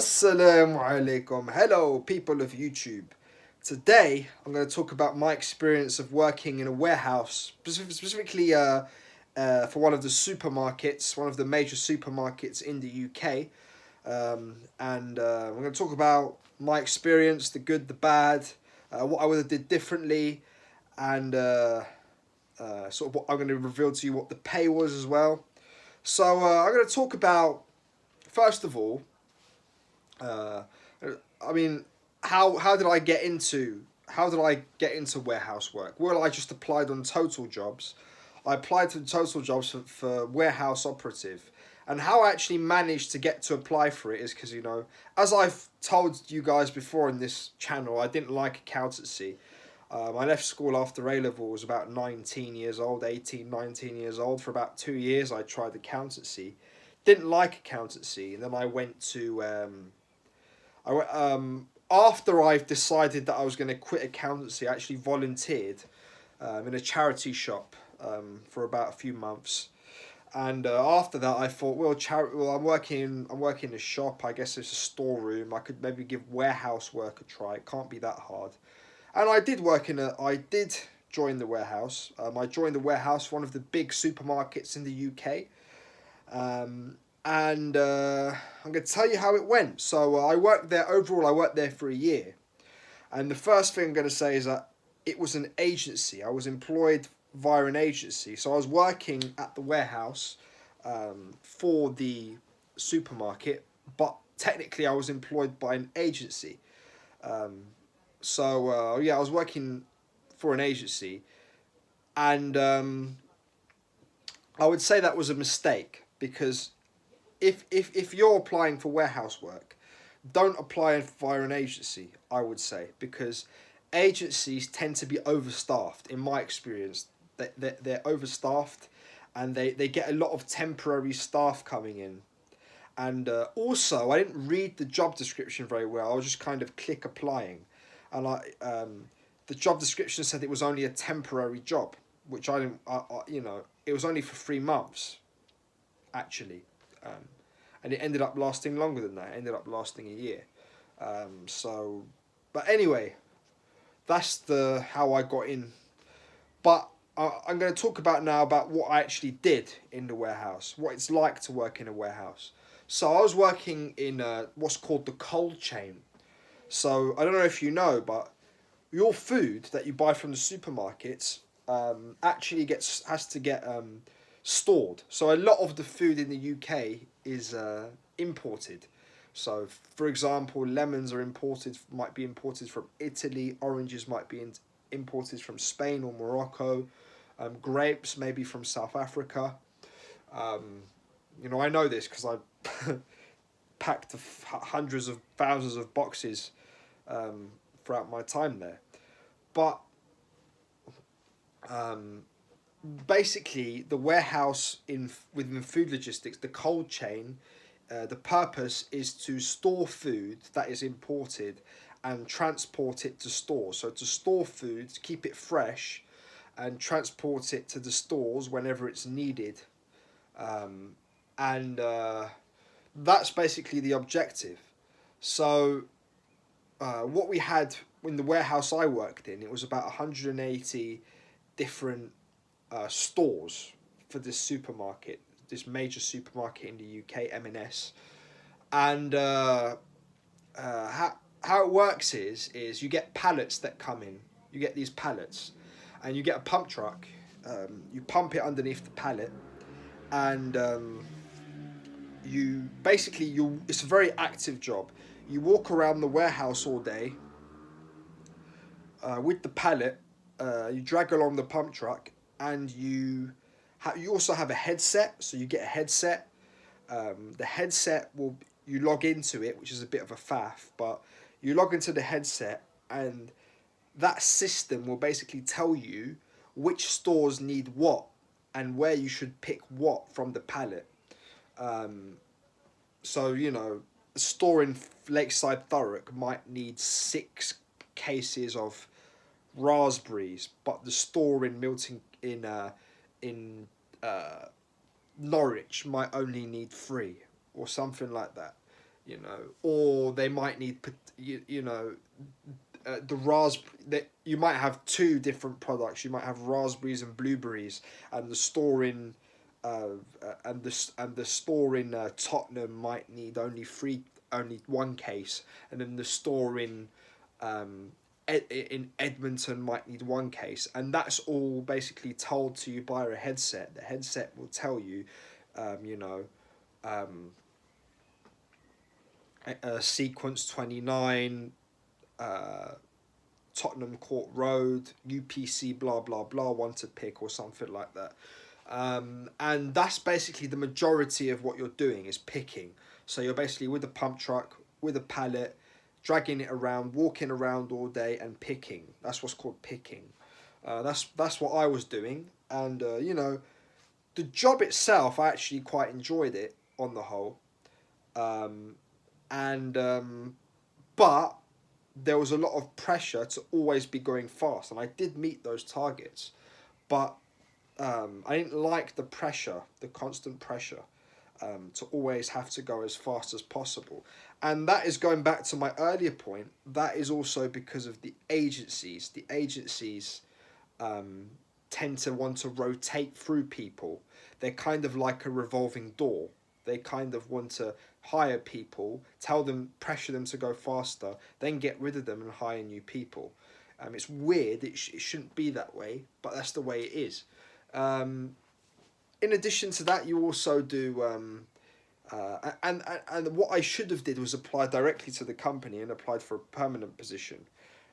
Assalamu alaikum. Hello, people of YouTube. Today, I'm going to talk about my experience of working in a warehouse, specifically for one of the supermarkets, one of the major supermarkets in the UK. I'm going to talk about my experience, the good, the bad, what I would have did differently, and sort of what I'm going to reveal to you what the pay was as well. So I'm going to talk about, first of all, uh, I mean, how did I get into warehouse work? Well, I just applied on Total Jobs. I applied to Total Jobs for warehouse operative, and how I actually managed to get to apply for it is because as I've told you guys before in this channel, I didn't like accountancy. I left school after A level, was about 19 years old, 18, 19 years old. For about 2 years, I tried accountancy. Didn't like accountancy, and then I went to after I've decided that I was going to quit accountancy, I actually volunteered in a charity shop for about a few months. And after that, I thought, well, I'm working in a shop. I guess it's a storeroom. I could maybe give warehouse work a try. It can't be that hard. And I did join the warehouse. I joined the warehouse, one of the big supermarkets in the UK. And I'm going to tell you how it went. So I worked there, overall, I worked there for a year. And the first thing I'm going to say is that it was an agency. I was employed via an agency. So I was working at the warehouse for the supermarket, but technically I was employed by an agency. Um, yeah, I was working for an agency, and I would say that was a mistake because if you're applying for warehouse work, don't apply via an agency, I would say, because agencies tend to be overstaffed. In my experience, they're overstaffed, and they get a lot of temporary staff coming in. And also, I didn't read the job description very well. I was just kind of click applying, and the job description said it was only a temporary job, which I didn't. It was only for 3 months, actually. Um, and it ended up lasting longer than that. It ended up lasting a year. So, but anyway, that's the how I got in. But I'm going to talk about now about what I actually did in the warehouse, what it's like to work in a warehouse. So I was working in what's called the cold chain. So I don't know if you know, but your food that you buy from the supermarkets actually has to get stored. So a lot of the food in the UK is imported. So, for example, lemons might be imported from Italy. Oranges might be imported from Spain or Morocco. Grapes maybe from South Africa. Um, I know this because I packed hundreds of thousands of boxes um, throughout my time there. But um, basically, the warehouse within food logistics, the cold chain, the purpose is to store food that is imported and transport it to stores. So to store food, keep it fresh, and transport it to the stores whenever it's needed. Um, and That's basically the objective. So what we had in the warehouse I worked in, it was about 180 different stores for this supermarket, this major supermarket in the UK, M&S. And how it works is you get pallets that come in. You get these pallets, and you get a pump truck. You pump it underneath the pallet, and you basically you. It's a very active job. You walk around the warehouse all day with the pallet. You drag along the pump truck, and you also have a headset. So you get a headset. The headset will you log into it, which is a bit of a faff, but you log into the headset, and that system will basically tell you which stores need what and where you should pick what from the pallet. Um, so a store in Lakeside Thurrock might need 6 cases of raspberries, but the store in Milton in Norwich might only need 3 or something like that. you know, or they might need, you know, the raspberry. That you might have two different products. You might have raspberries and blueberries, and the store in, and the store in Tottenham might need only one case, and then the store in, in Edmonton might need one case, and that's all basically told to you by a headset. The headset will tell you, you know, um, sequence 29, uh, Tottenham Court Road, UPC, blah blah blah, one to pick or something like that. And that's basically the majority of what you're doing is picking. So you're basically with a pump truck, with a pallet, dragging it around, walking around all day and picking. That's what's called picking. That's what I was doing, and you know, the job itself, I actually quite enjoyed it on the whole. Um, and But there was a lot of pressure to always be going fast, and I did meet those targets, but I didn't like the pressure, the constant pressure, to always have to go as fast as possible. And that is going back to my earlier point. That is also because of the agencies. The agencies um, tend to want to rotate through people. They're kind of like a revolving door. They kind of want to hire people, tell them, pressure them to go faster, then get rid of them and hire new people. It's weird. It shouldn't be that way, but that's the way it is. Um, in addition to that, you also do, and what I should have did was apply directly to the company and applied for a permanent position.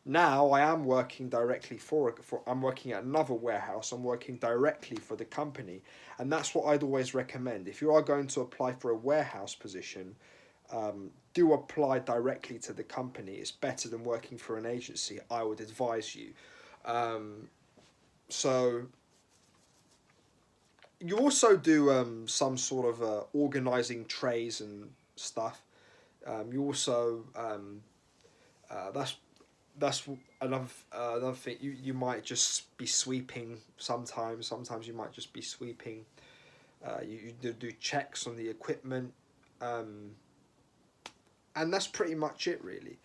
Now I am working directly for I'm working at another warehouse. I'm working directly for the company, and that's what I'd always recommend. If you are going to apply for a warehouse position, do apply directly to the company. It's better than working for an agency, I would advise you. Um, so you also do some sort of organizing trays and stuff. You also that's another thing. You might just be sweeping sometimes. Sometimes you might just be sweeping. You do checks on the equipment, um, and that's pretty much it really.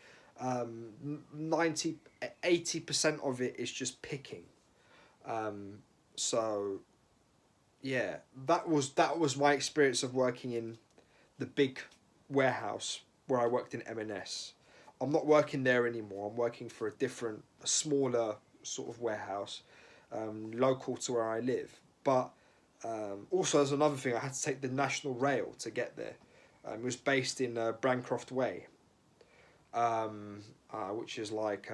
90 80% of it is just picking. So yeah, that was my experience of working in the big warehouse where I worked in M&S. I'm not working there anymore. I'm working for a smaller sort of warehouse, local to where I live. But also, there's another thing. I had to take the National Rail to get there. It was based in Brancroft Way, which is like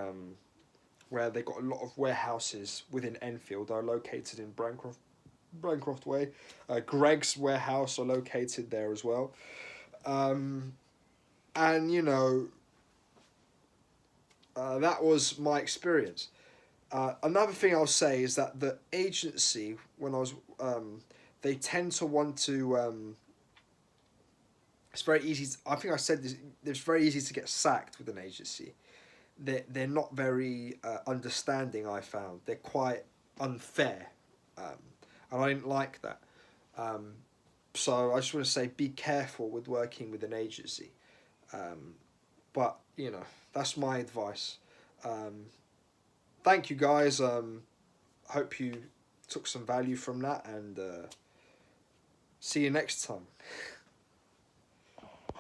where they got a lot of warehouses within Enfield are located in Brancroft Way. Greg's warehouse are located there as well. Um, and you know, that was my experience. Another thing I'll say is that the agency, when I was, they tend to want to. It's very easy. I think I said this. It's very easy to get sacked with an agency. They're not very understanding. I found they're quite unfair, um, and I didn't like that. Um, so I just want to say, be careful with working with an agency. Um, but you know, that's my advice. Um, Thank you guys. Hope you took some value from that, and see you next time.